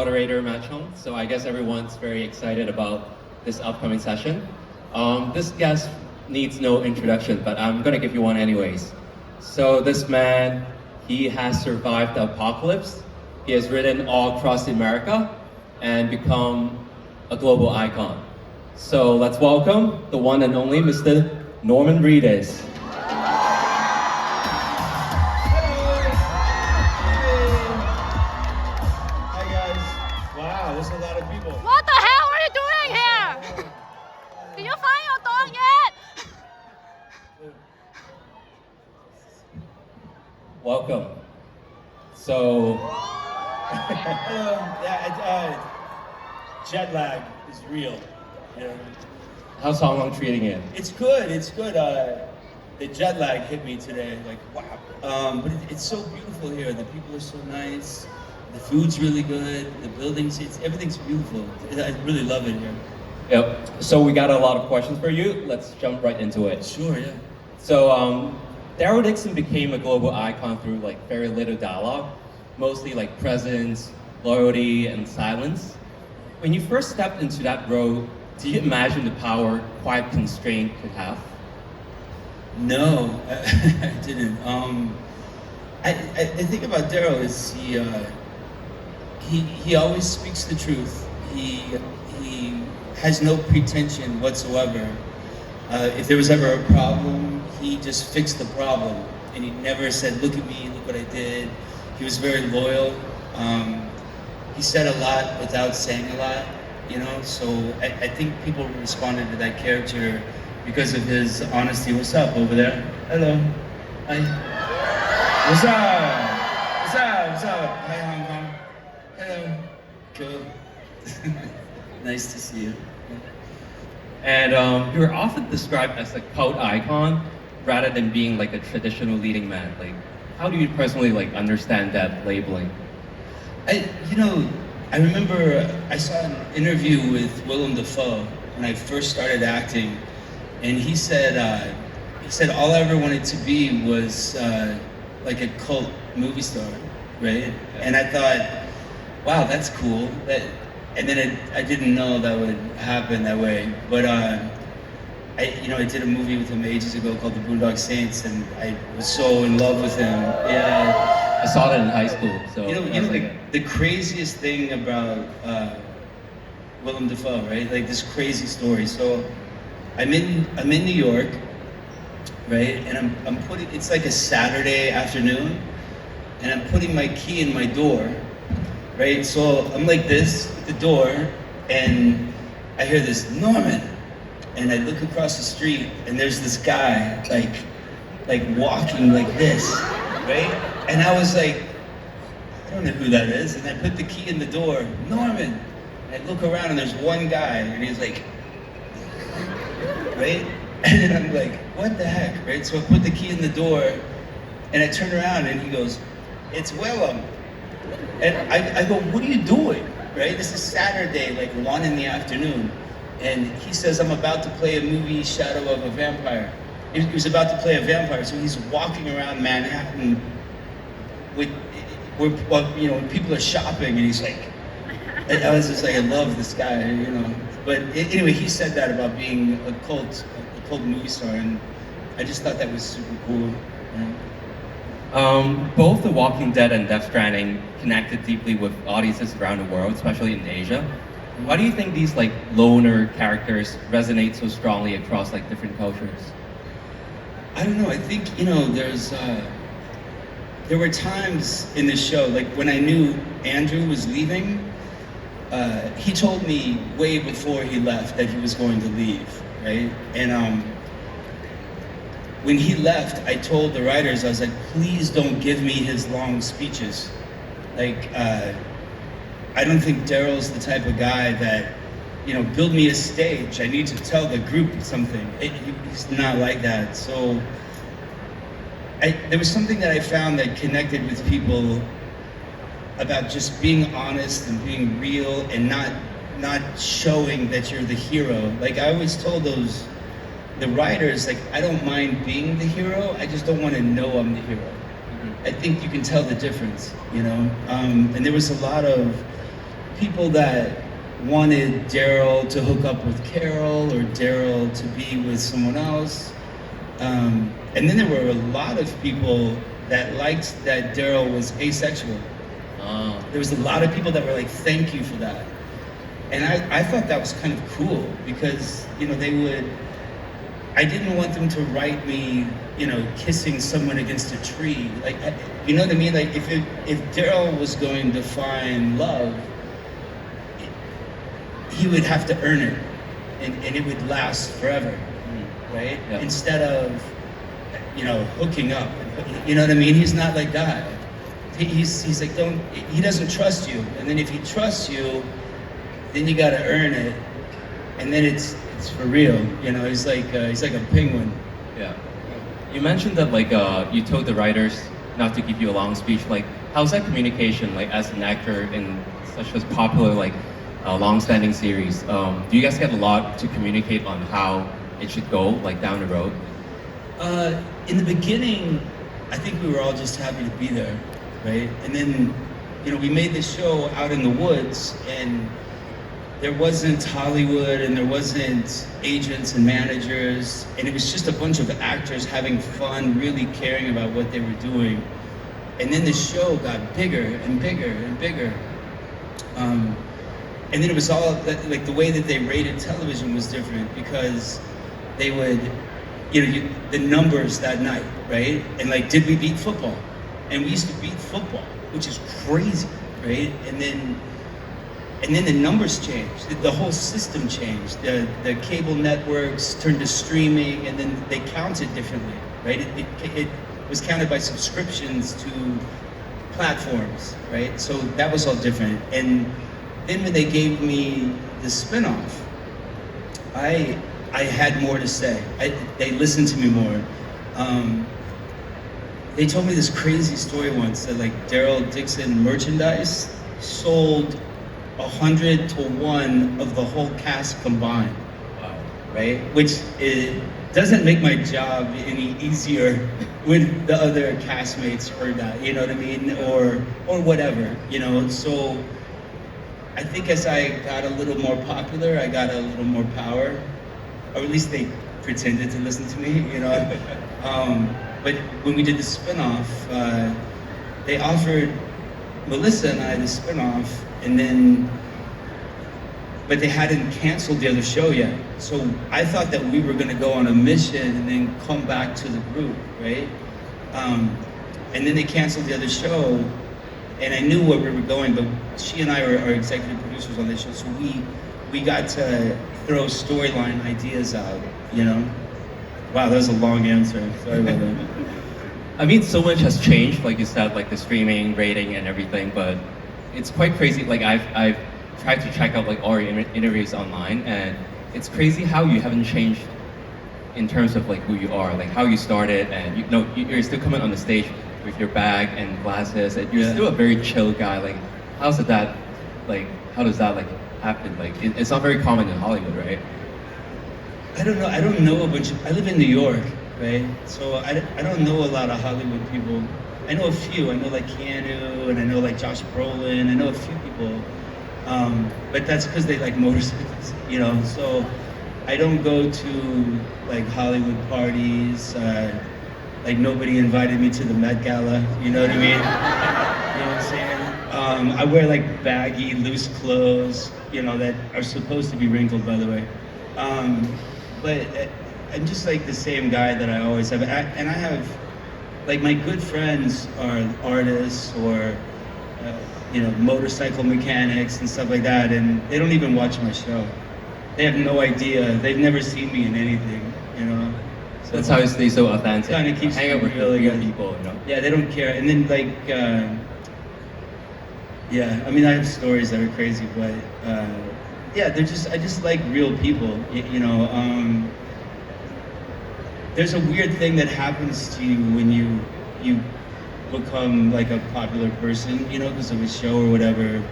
moderator Matt Chung, so I guess everyone's very excited about this upcoming session. This guest needs no introduction, but I'm gonna give you one anyways. So this man, he has survived the apocalypse. He has ridden all across America and become a global icon. So let's welcome the one and only Mr. Norman Reedus. What the hell are you doing here? Did you find your dog yet? Welcome. So, jet lag is real. Yeah. how's Hong Kong treating it? It's good. It's good. The jet lag hit me today. Like wow. But it's so beautiful here. The people are so nice. The food's really good. The buildings, everything's beautiful. I really love it here. Yep. So we got a lot of questions for you. Let's jump right into it. Sure. Yeah. So Daryl Dixon became a global icon through like very little dialogue, mostly like presence, loyalty, and silence. When you first stepped into that role, did you imagine the power quiet constraint could have? No, I didn't. I think about Daryl is he always speaks the truth. He has no pretension whatsoever. If there was ever a problem, he just fixed the problem, and he never said, "Look at me, look what I did." He was very loyal. He said a lot without saying a lot, you know. So I think people responded to that character because of his honesty. What's up over there? Hello. Hi. What's up? What's up? What's up? Hi, Hong Kong. Hello. Cool. Nice to see you. And you're often described as a cult icon rather than being like a traditional leading man. Like, how do you personally like understand that labeling? I remember I saw an interview with Willem Dafoe when I first started acting, and he said all I ever wanted to be was like a cult movie star, right? And I thought, wow, that's cool. And then I didn't know that would happen that way. But I did a movie with him ages ago called The Boondock Saints, and I was so in love with him. Yeah. I saw that in high school. So the craziest thing about Willem Dafoe, right? Like this crazy story. So I'm in New York, right? And it's like a Saturday afternoon, and I'm putting my key in my door, right? So I'm like this at the door, and I hear this, "Norman," and I look across the street, and there's this guy like walking like this, right? And I was like, I don't know who that is. And I put the key in the door, "Norman." And I look around, and there's one guy, and he's like, right? And then I'm like, what the heck, right? So I put the key in the door, and I turn around, and he goes, "It's Willem." And I go, "What are you doing?" Right? This is Saturday, like 1 in the afternoon. And he says, "I'm about to play a movie, Shadow of a Vampire." He was about to play a vampire, so he's walking around Manhattan when people are shopping, and he's like, I was just like, I love this guy, you know. But anyway, he said that about being a cult movie star, and I just thought that was super cool. Both The Walking Dead and Death Stranding connected deeply with audiences around the world, especially in Asia. Why do you think these like loner characters resonate so strongly across like different cultures? I don't know. I think there were times in this show, like when I knew Andrew was leaving, he told me way before he left that he was going to leave, right? And when he left, I told the writers, I was like, please don't give me his long speeches. Like, I don't think Daryl's the type of guy that, build me a stage. I need to tell the group something. He's not like that. So there was something that I found that connected with people about just being honest and being real and not showing that you're the hero. Like I always told the writers, like, I don't mind being the hero, I just don't want to know I'm the hero. Mm-hmm. I think you can tell the difference, And there was a lot of people that wanted Daryl to hook up with Carol or Daryl to be with someone else. And then there were a lot of people that liked that Daryl was asexual. There was a lot of people that were like, thank you for that. And I thought that was kind of cool because, you know, I didn't want them to write me, you know, kissing someone against a tree. Like, you know what I mean? Like, if Daryl was going to find love, he would have to earn it, and it would last forever, right? Yeah. Instead of, you know, hooking up. You know what I mean? He's not like that. He's like, he doesn't trust you. And then if he trusts you, then you gotta earn it. And then it's for real, you know, he's like a penguin. Yeah. You mentioned that like you told the writers not to give you a long speech. Like, how's that communication like as an actor in such a popular like long-standing series? Do you guys get a lot to communicate on how it should go like down the road? In the beginning, I think we were all just happy to be there, right? And then, you know, we made this show out in the woods, and there wasn't Hollywood and there wasn't agents and managers, and it was just a bunch of actors having fun, really caring about what they were doing. And then the show got bigger and bigger and bigger. And then it was all, like the way that they rated television was different because they would, you know, the numbers that night, right? And like, did we beat football? And we used to beat football, which is crazy, right? And then the numbers changed. The whole system changed. The cable networks turned to streaming, and then they counted differently, right? It was counted by subscriptions to platforms, right? So that was all different. And then when they gave me the spinoff, I had more to say. They listened to me more. They told me this crazy story once that like Daryl Dixon merchandise sold 100 to 1 of the whole cast combined. Wow. Right? Which doesn't make my job any easier when the other castmates heard that, you know what I mean? Or whatever, you know? So I think as I got a little more popular, I got a little more power, or at least they pretended to listen to me, you know? But when we did the spinoff, they offered Melissa and I the spinoff, but they hadn't canceled the other show yet. So I thought that we were gonna go on a mission and then come back to the group, right? And then they canceled the other show, and I knew where we were going, but she and I are executive producers on this show, so we got to throw storyline ideas out, you know? Wow, that was a long answer. Sorry about that. I mean, so much has changed, like you said, like the streaming, rating, and everything. But it's quite crazy. Like I've tried to check out like all your interviews online, and it's crazy how you haven't changed in terms of like who you are, like how you started, and you know you're still coming on the stage with your bag and glasses, and you're still a very chill guy. Like, how does that like happen? Like, it's not very common in Hollywood, right? I don't know. I don't know a bunch of. I live in New York, right? So I don't know a lot of Hollywood people. I know a few. I know like Keanu, and I know like Josh Brolin. I know a few people, but that's because they like motorcycles, you know. So I don't go to like Hollywood parties. Like nobody invited me to the Met Gala. You know what I mean? You know what I'm saying? I wear like baggy, loose clothes, you know, that are supposed to be wrinkled, by the way. But I'm just like the same guy that I always have. And I have, like my good friends are artists or, you know, motorcycle mechanics and stuff like that. And they don't even watch my show. They have no idea. They've never seen me in anything, you know? So that's how you stay so authentic. Kind of keeps hang out with really real people, you know? Yeah, they don't care. And then like, yeah, I mean, I have stories that are crazy, but yeah, I just like real people, you know. There's a weird thing that happens to you when you become like a popular person, you know, because of a show or whatever.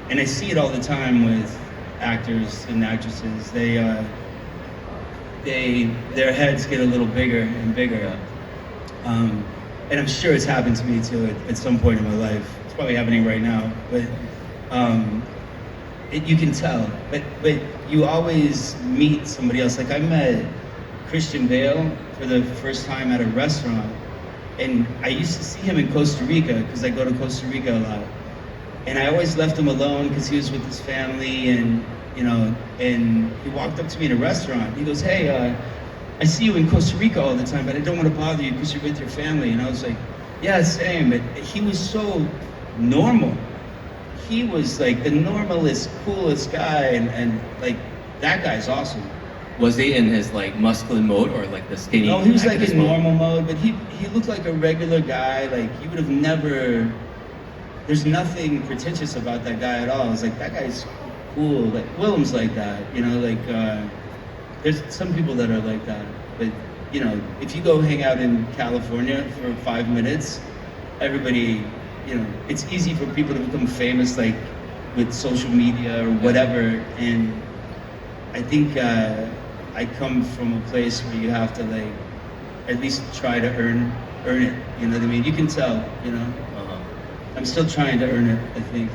And I see it all the time with actors and actresses. Their heads get a little bigger and bigger. And I'm sure it's happened to me too at some point in my life. It's probably happening right now, but you can tell, but you always meet somebody else. Like I met Christian Bale for the first time at a restaurant, and I used to see him in Costa Rica because I go to Costa Rica a lot, and I always left him alone because he was with his family, and and he walked up to me in a restaurant. He goes, "Hey, I see you in Costa Rica all the time, but I don't want to bother you because you're with your family." And I was like, "Yeah, same." But he was so normal. He was like the normalest, coolest guy, and like that guy's awesome. Was he in his like masculine mode or like the skinny? No, he was like activist in mode? normal mode, but he looked like a regular guy. Like you would have never. There's nothing pretentious about that guy at all. It's like that guy's cool. Like Willem's like that, like there's some people that are like that. But if you go hang out in California for 5 minutes, everybody, it's easy for people to become famous like with social media or whatever. And I think I come from a place where you have to like at least try to earn it. You know what I mean? You can tell. Uh-huh. I'm still trying to earn it. I think.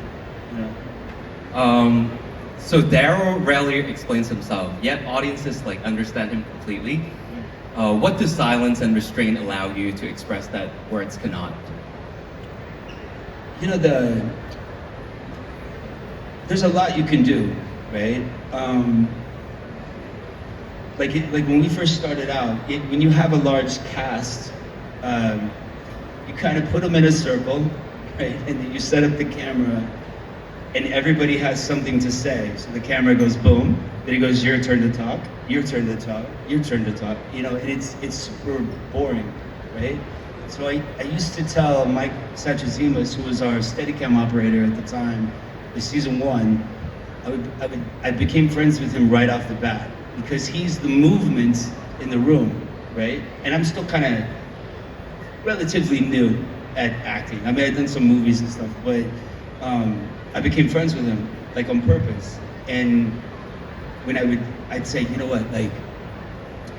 So Daryl rarely explains himself, yet audiences like understand him completely. What do silence and restraint allow you to express that words cannot? There's a lot you can do, right? Like when we first started out, when you have a large cast, you kind of put them in a circle, right? And then you set up the camera, and everybody has something to say. So the camera goes boom, then it goes your turn to talk, your turn to talk, your turn to talk. And it's super boring, right? So I used to tell Mike Sachazimas, who was our Steadicam operator at the time, in season 1, I became friends with him right off the bat because he's the movement in the room, right? And I'm still kind of relatively new at acting. I mean, I've done some movies and stuff, but I became friends with him, like on purpose. And when I'd say, you know what, like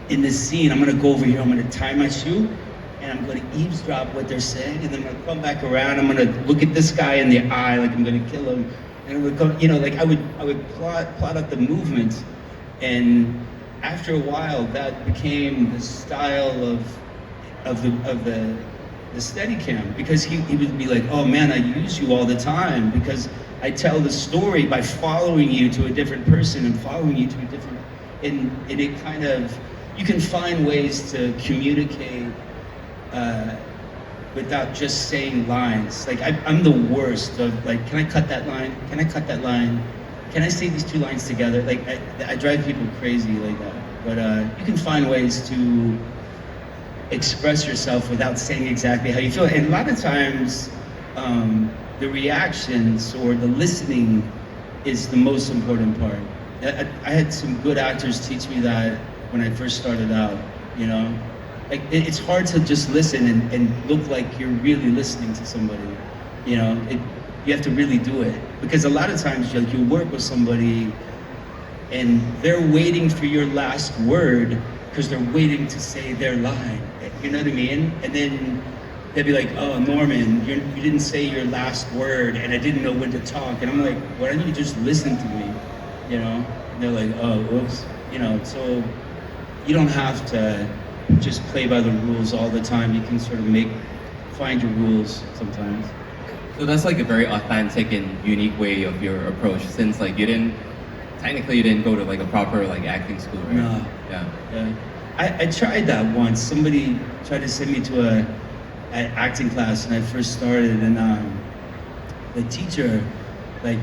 in this scene, I'm gonna go over here, I'm gonna tie my shoe, and I'm gonna eavesdrop what they're saying, and then I'm gonna come back around, I'm gonna look at this guy in the eye, like I'm gonna kill him, and it would come, like I would plot out the movement, and after a while, that became the style of the Steadicam, because he would be like, oh man, I use you all the time because I tell the story by following you to a different person and following you to a different, and it kind of, you can find ways to communicate without just saying lines. Like I'm the worst of like, can I cut that line? Can I cut that line? Can I say these 2 lines together? Like I drive people crazy like that. But you can find ways to express yourself without saying exactly how you feel. And a lot of times, the reactions or the listening is the most important part. I had some good actors teach me that when I first started out, Like it's hard to just listen and look like you're really listening to somebody, you have to really do it. Because a lot of times you work with somebody and they're waiting for your last word because they're waiting to say their line. You know what I mean? And then they'd be like, oh, Norman, you didn't say your last word and I didn't know when to talk. And I'm like, why don't you just listen to me? And they're like, oh, whoops. So you don't have to just play by the rules all the time. You can sort of find your rules sometimes. So that's like a very authentic and unique way of your approach, since like you didn't go to like a proper like acting school, right? No. Yeah. I tried that once. Somebody tried to send me to an acting class when I first started, and the teacher, like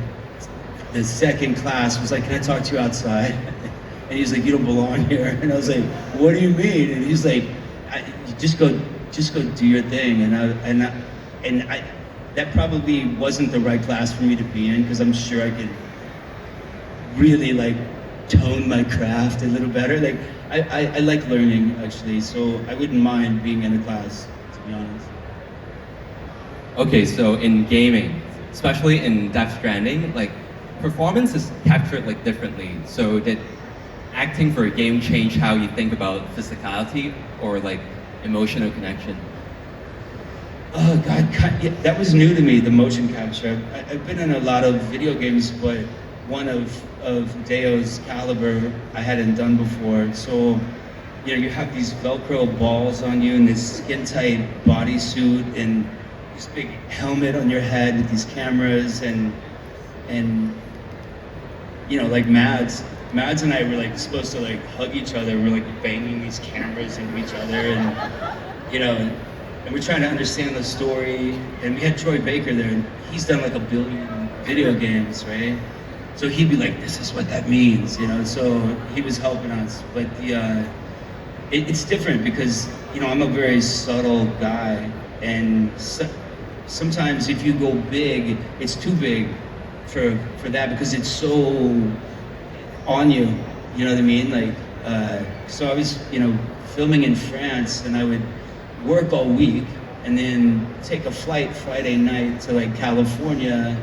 the second class, was like, "Can I talk to you outside?" And he's like, "You don't belong here." And I was like, "What do you mean?" And he's like, "Just go do your thing." And I that probably wasn't the right class for me to be in, because I'm sure I could really like tone my craft a little better. Like I like learning actually, so I wouldn't mind being in a class, to be honest. Okay, so in gaming, especially in Death Stranding, like performance is captured like differently. So did acting for a game change how you think about physicality or like emotional connection? Oh God, yeah, that was new to me, the motion capture. I've been in a lot of video games, but one of Deo's caliber I hadn't done before. So, you know, you have these Velcro balls on you and this skin-tight bodysuit and this big helmet on your head with these cameras and you know, like Mads and I were like supposed to like hug each other. We're like banging these cameras into each other and, you know, and we're trying to understand the story. And we had Troy Baker there and he's done like 1 billion video games, right? So he'd be like, this is what that means, you know? So he was helping us. But it's different because, you know, I'm a very subtle guy. And sometimes if you go big, it's too big for that because it's so on you, you know what I mean? Like, so I was, you know, filming in France and I would work all week and then take a flight Friday night to like California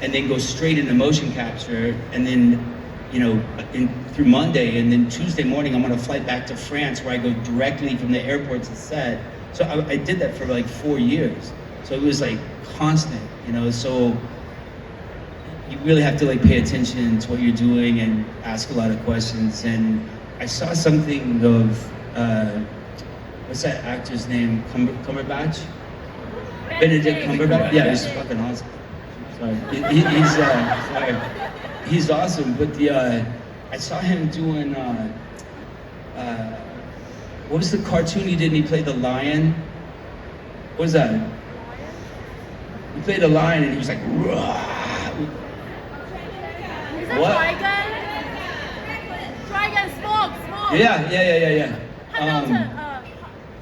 and then go straight into motion capture and then, you know, through Monday and then Tuesday morning I'm on a flight back to France where I go directly from the airport to set. So I did that for like 4 years. So it was like constant, you know, so you really have to like pay attention to what you're doing and ask a lot of questions. And I saw something of, what's that actor's name? Cumberbatch? Benedict Cumberbatch? Yeah, he's fucking awesome. Sorry. He's awesome, but I saw him doing, what was the cartoon he did and he played the lion? What was that? He played a lion and he was like, "Rah!" Is it What? Dragon, smoke. Yeah.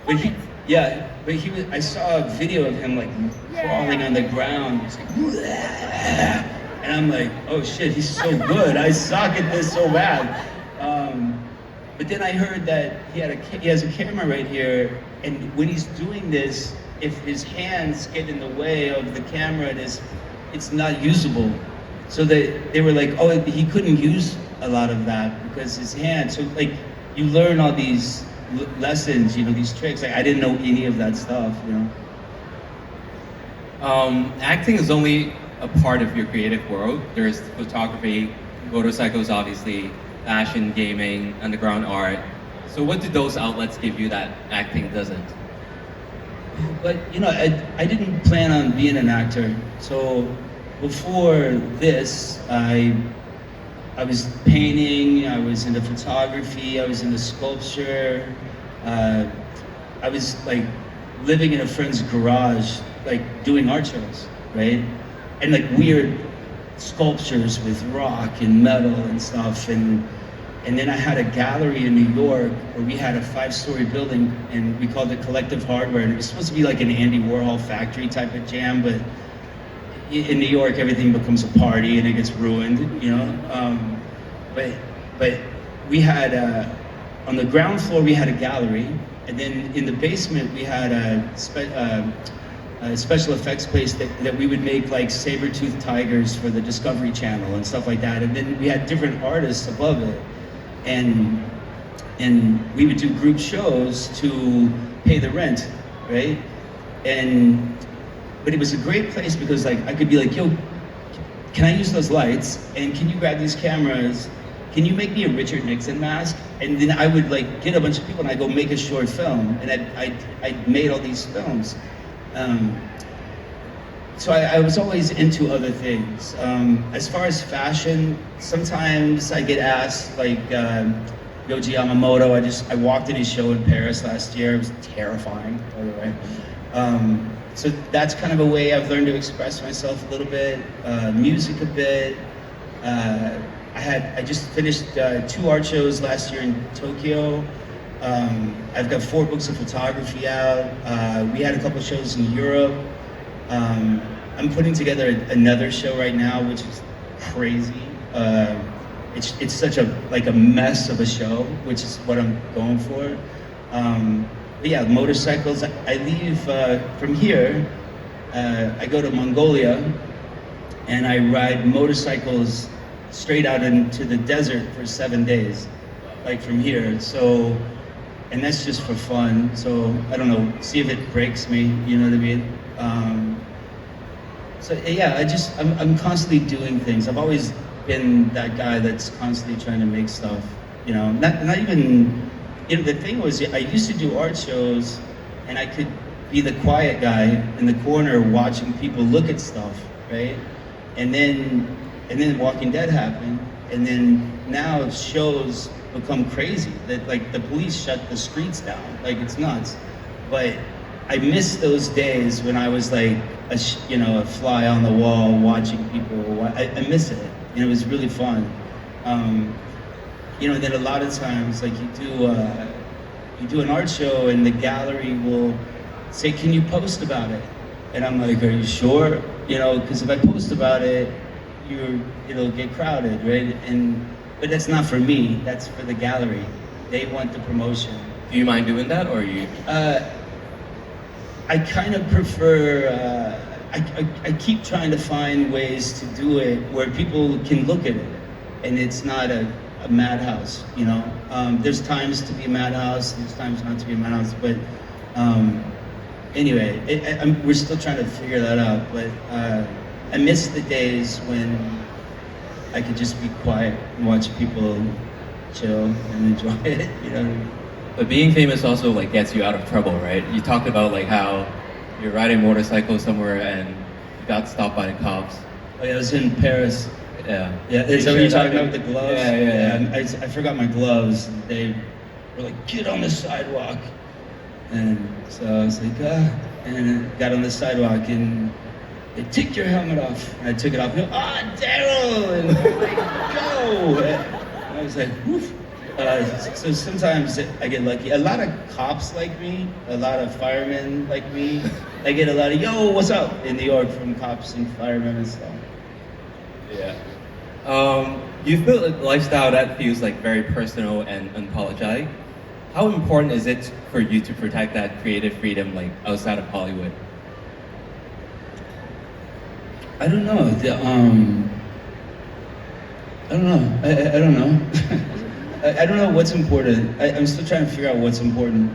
But he, Hobbit. yeah, but he was. I saw a video of him like crawling on the ground. He's like, "Bleh." And I'm like, oh shit, he's so good. I suck at this so bad. But then I heard that he has a camera right here, and when he's doing this, if his hands get in the way of the camera, it's not usable. So they were like, oh, he couldn't use a lot of that because his hands. So like, you learn all these lessons, you know, these tricks. Like I didn't know any of that stuff, you know. Acting is only a part of your creative world. There's photography, motorcycles, obviously, fashion, gaming, underground art. So what do those outlets give you that acting doesn't? But you know, I didn't plan on being an actor. So before this, I was painting, I was into photography, I was into sculpture. I was like living in a friend's garage, like doing art shows, right? And like weird sculptures with rock and metal and stuff. And then I had a gallery in New York where we had a 5-story building and we called it Collective Hardware. And it was supposed to be like an Andy Warhol factory type of jam, but in New York, everything becomes a party and it gets ruined, you know? But we had, on the ground floor, we had a gallery. And then in the basement, we had a special effects place that we would make like saber-toothed tigers for the Discovery Channel and stuff like that. And then we had different artists above it. And we would do group shows to pay the rent, right? But it was a great place because like I could be like, yo, can I use those lights? And can you grab these cameras? Can you make me a Richard Nixon mask? And then I would like get a bunch of people and I'd go make a short film. And I made all these films. So I was always into other things. As far as fashion, sometimes I get asked, like Yoji Yamamoto, I walked in his show in Paris last year. It was terrifying, by the way. So that's kind of a way I've learned to express myself a little bit, music a bit. I just finished 2 art shows last year in Tokyo. I've got 4 books of photography out. We had a couple shows in Europe. I'm putting together another show right now, which is crazy. It's such a mess of a show, which is what I'm going for. But yeah, motorcycles. I leave from here. I go to Mongolia, and I ride motorcycles straight out into the desert for 7 days, like from here. So. And that's just for fun. So I don't know, see if it breaks me, you know what I mean? So yeah, I'm constantly doing things. I've always been that guy that's constantly trying to make stuff. You know, not even. You know, the thing was, I used to do art shows, and I could be the quiet guy in the corner watching people look at stuff, right? And then Walking Dead happened, and then now shows become crazy. That like the police shut the streets down, like it's nuts. But I miss those days when I was like a fly on the wall watching people. I miss it. And it was really fun. You know, then a lot of times, like you do an art show and the gallery will say, "Can you post about it?" And I'm like, "Are you sure?" You know, because if I post about it, it'll get crowded, right? But that's not for me. That's for the gallery. They want the promotion. Do you mind doing that, or you? I kind of prefer. I keep trying to find ways to do it where people can look at it, and it's not a madhouse. You know, there's times to be a madhouse. There's times not to be a madhouse. But anyway, we're still trying to figure that out. But I miss the days when I could just be quiet and watch people chill and enjoy it. You know. But being famous also like gets you out of trouble, right? You talked about like how you're riding a motorcycle somewhere and you got stopped by the cops. Oh yeah, I was in Paris. Yeah. Yeah, is that what you're talking about, the gloves? Yeah. I forgot my gloves. They were like, "Get on the sidewalk." And so I was like, and I got on the sidewalk and they take your helmet off. And I took it off and Daryl! And like, go! And I was like, woof. So sometimes I get lucky. A lot of cops like me, a lot of firemen like me. I get a lot of, "Yo, what's up?" in New York from cops and firemen and stuff. Yeah. You've built a lifestyle that feels like very personal and unapologetic. How important is it for you to protect that creative freedom like outside of Hollywood? I don't know. I don't know. I don't know. I don't know what's important. I'm still trying to figure out what's important.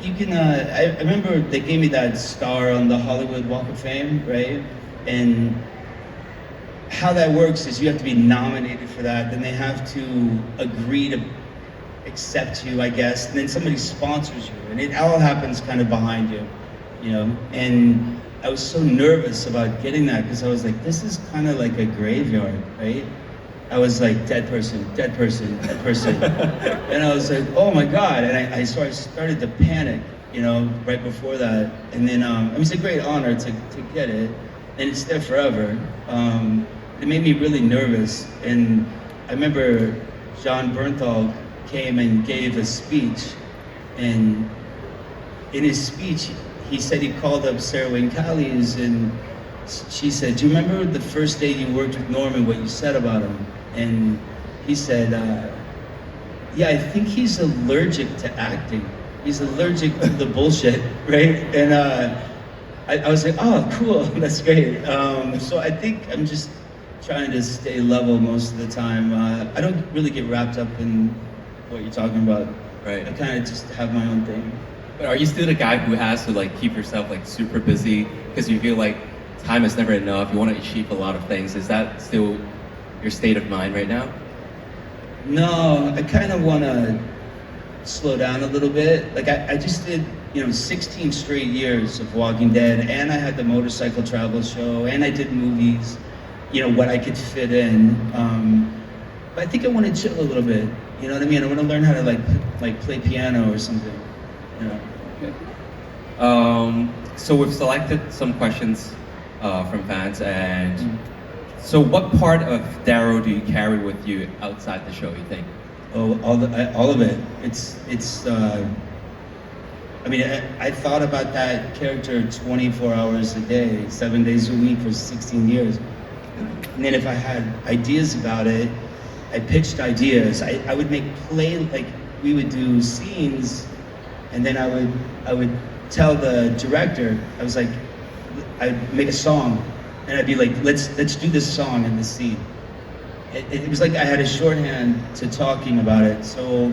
You can. I remember they gave me that star on the Hollywood Walk of Fame, right? And how that works is you have to be nominated for that. Then they have to agree to accept you, I guess. And then somebody sponsors you, and it all happens kind of behind you, you know. And I was so nervous about getting that because I was like, this is kind of like a graveyard, right? I was like, dead person, dead person, dead person. And I was like, oh my God. And I started to panic, you know, right before that. And then, it was a great honor to get it. And it's there forever. It made me really nervous. And I remember John Bernthal came and gave a speech. And in his speech, he said he called up Sarah Wayne Callies and she said, "Do you remember the first day you worked with Norman, what you said about him?" And he said, "Yeah, I think he's allergic to acting. He's allergic to the bullshit," right? And I was like, "Oh, cool, that's great." So I think I'm just trying to stay level most of the time. I don't really get wrapped up in what you're talking about. Right. I kind of just have my own thing. But are you still the guy who has to like keep yourself like super busy because you feel like time is never enough, you want to achieve a lot of things? Is that still your state of mind right now? No, I kind of want to slow down a little bit. Like I just did, 16 straight years of Walking Dead, and I had the motorcycle travel show, and I did movies, what I could fit in. But I think I want to chill a little bit. You know what I mean? I want to learn how to like play piano or something. Okay. So we've selected some questions from fans, and so what part of Daryl do you carry with you outside the show, you think? Oh, all of it. It's. I thought about that character 24 hours a day, 7 days a week for 16 years. And then if I had ideas about it, I pitched ideas. I would make we would do scenes, and then I would tell the director, I'd make a song, and I'd be like, let's do this song in this scene. It was like I had a shorthand to talking about it. So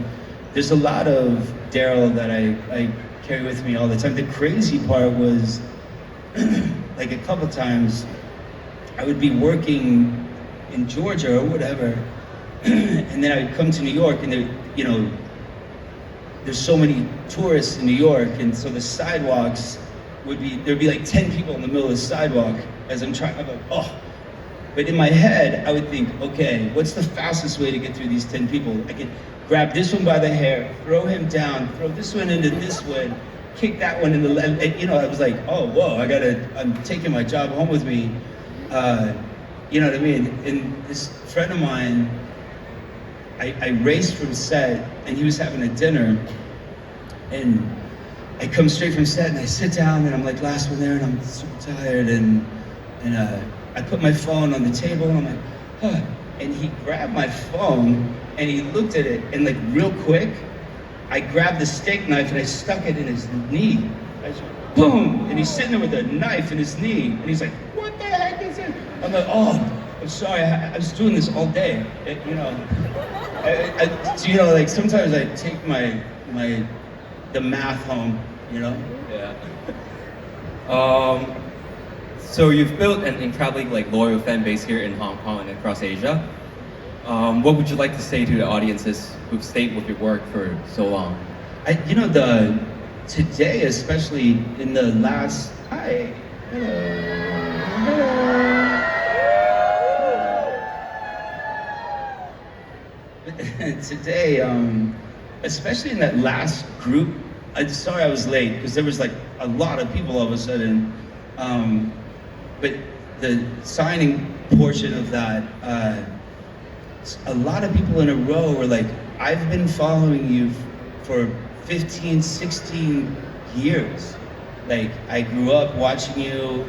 there's a lot of Daryl that I carry with me all the time. The crazy part was, like a couple times, I would be working in Georgia or whatever, and then I would come to New York, and there, you know, there's so many tourists in New York, and so the sidewalks there'd be like 10 people in the middle of the sidewalk as I'm like, oh. But in my head, I would think, okay, what's the fastest way to get through these 10 people? I could grab this one by the hair, throw him down, throw this one into this one, kick that one in the left. You know, I was like, oh, whoa, I'm taking my job home with me. You know what I mean? And this friend of mine, I raced from set, and he was having a dinner, and I come straight from set, and I sit down, and I'm like last one there, and I'm super tired, and I put my phone on the table, and I'm like, huh. And he grabbed my phone, and he looked at it, and like real quick, I grabbed the steak knife, and I stuck it in his knee. I just went, boom! And he's sitting there with a knife in his knee, and he's like, what the heck is it? I'm like, oh, I'm sorry, I was doing this all day, you know. So, you know, like sometimes I take the math home, you know? Yeah. So you've built an incredibly like loyal fan base here in Hong Kong and across Asia. What would you like to say to the audiences who've stayed with your work for so long? You know, today, especially in the last, hi, hello. Today, especially in that last group, I'm sorry I was late because there was like a lot of people all of a sudden. But the signing portion of that, a lot of people in a row were like, I've been following you for 15, 16 years. Like, I grew up watching you,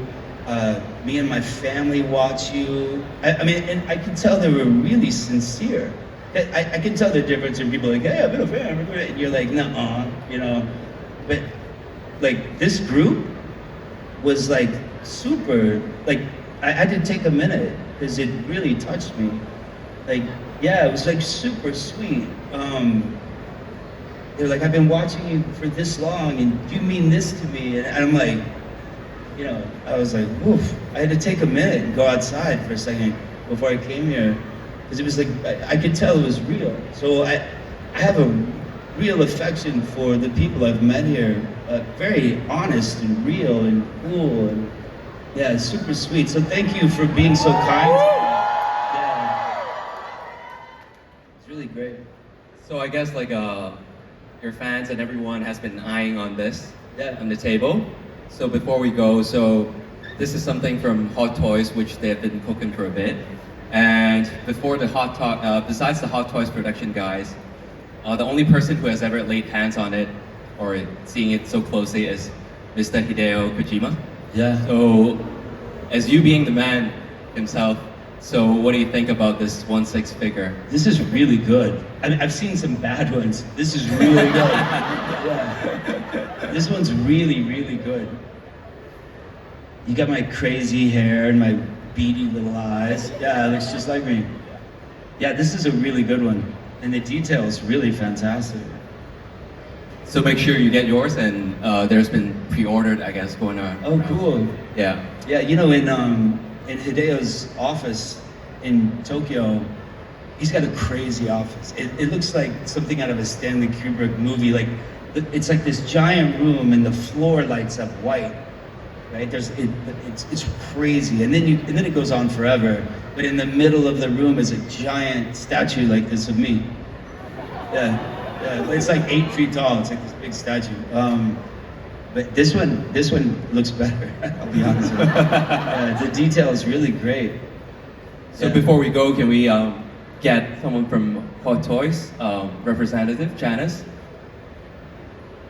me and my family watch you. I mean, and I could tell they were really sincere. I can tell the difference in people like, hey, I've been a fan, and you're like, nuh-uh, you know. But like this group was like super, like I had to take a minute because it really touched me. Like, yeah, it was like super sweet. They're like, I've been watching you for this long and you mean this to me. And I'm like, you know, I was like, woof. I had to take a minute and go outside for a second before I came here. Because it was like, I could tell it was real. So I have a real affection for the people I've met here. Very honest and real and cool and yeah, super sweet. So thank you for being so kind. Yeah. It's really great. So I guess like your fans and everyone has been eyeing on this Yeah. on the table. So before we go, so this is something from Hot Toys, which they've been cooking for a bit. And before the besides the Hot Toys production guys, the only person who has ever laid hands on it or seeing it so closely is Mr. Hideo Kojima. Yeah. So, as you being the man himself, so what do you think about this 1/6 figure? This is really good. I mean, I've seen some bad ones. This is really good. Yeah. This one's really, really good. You got my crazy hair and my beady little eyes. Yeah, it looks just like me. Yeah, this is a really good one. And the detail is really fantastic. So make sure you get yours, and there's been pre-ordered, I guess, going on. Oh, cool. Yeah. Yeah, you know, in Hideo's office in Tokyo, he's got a crazy office. It looks like something out of a Stanley Kubrick movie. Like, it's like this giant room, and the floor lights up white. Right? It's crazy, and then it goes on forever. But in the middle of the room is a giant statue like this of me. Yeah, it's like 8 feet tall. It's like this big statue. But this one looks better. I'll be honest with you. The detail is really great. So before we go, can we get someone from Hot Toys, representative Janice,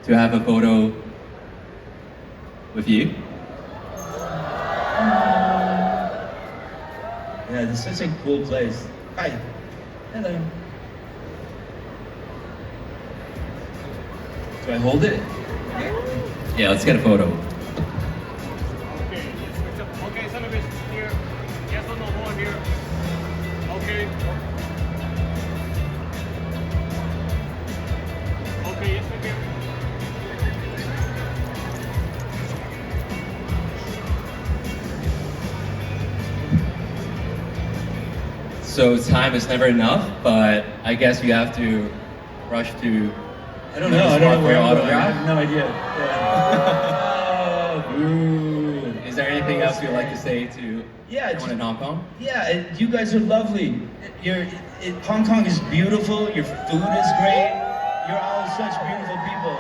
to have a photo with you? Yeah, this is such a cool place. Hi. Hello. Do I hold it? Yeah, let's get a photo. Okay, some of it's here. Yes or no more here. Okay. Okay, yes, okay. so time is never enough, but I guess you have to rush to. I don't know. I don't know for where your I'm going. I autograph. have no idea. Yeah. Ooh. Is there anything else you'd like to say to Yeah, everyone in Hong Kong? Yeah, you guys are lovely. Hong Kong is beautiful. Your food is great. You're all such beautiful people.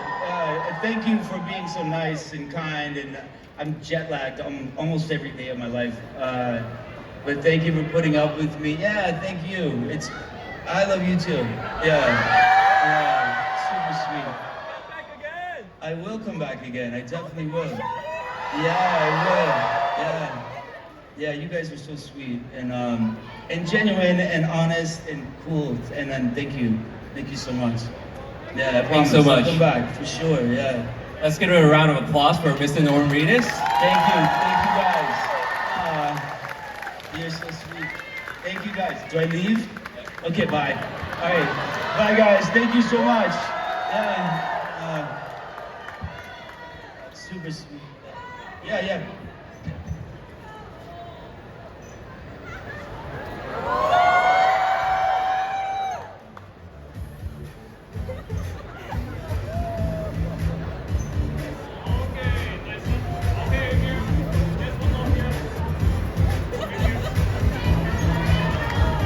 Thank you for being so nice and kind. And I'm jet lagged almost every day of my life. But thank you for putting up with me. Yeah, thank you. I love you too. Yeah, super sweet. I will come back again. I definitely will. Yeah, I will. Yeah, you guys are so sweet and genuine and honest and cool. And then thank you so much. Yeah, I promise. Thanks so much. I'll come back for sure. Yeah. Let's give a round of applause for Mr. Norm Reedus. Thank you guys. You're so sweet. Thank you guys. Do I leave? Okay, bye. All right, bye guys. Thank you so much. Yeah. Super sweet. Yeah.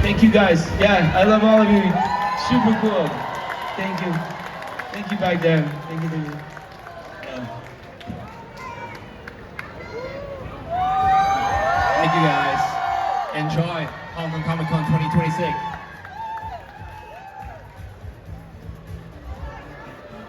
Thank you guys. Yeah, I love all of you. Super cool. Thank you. Thank you back there. Thank you. Yeah. Thank you guys. Enjoy Hong Kong Comic Con 2026.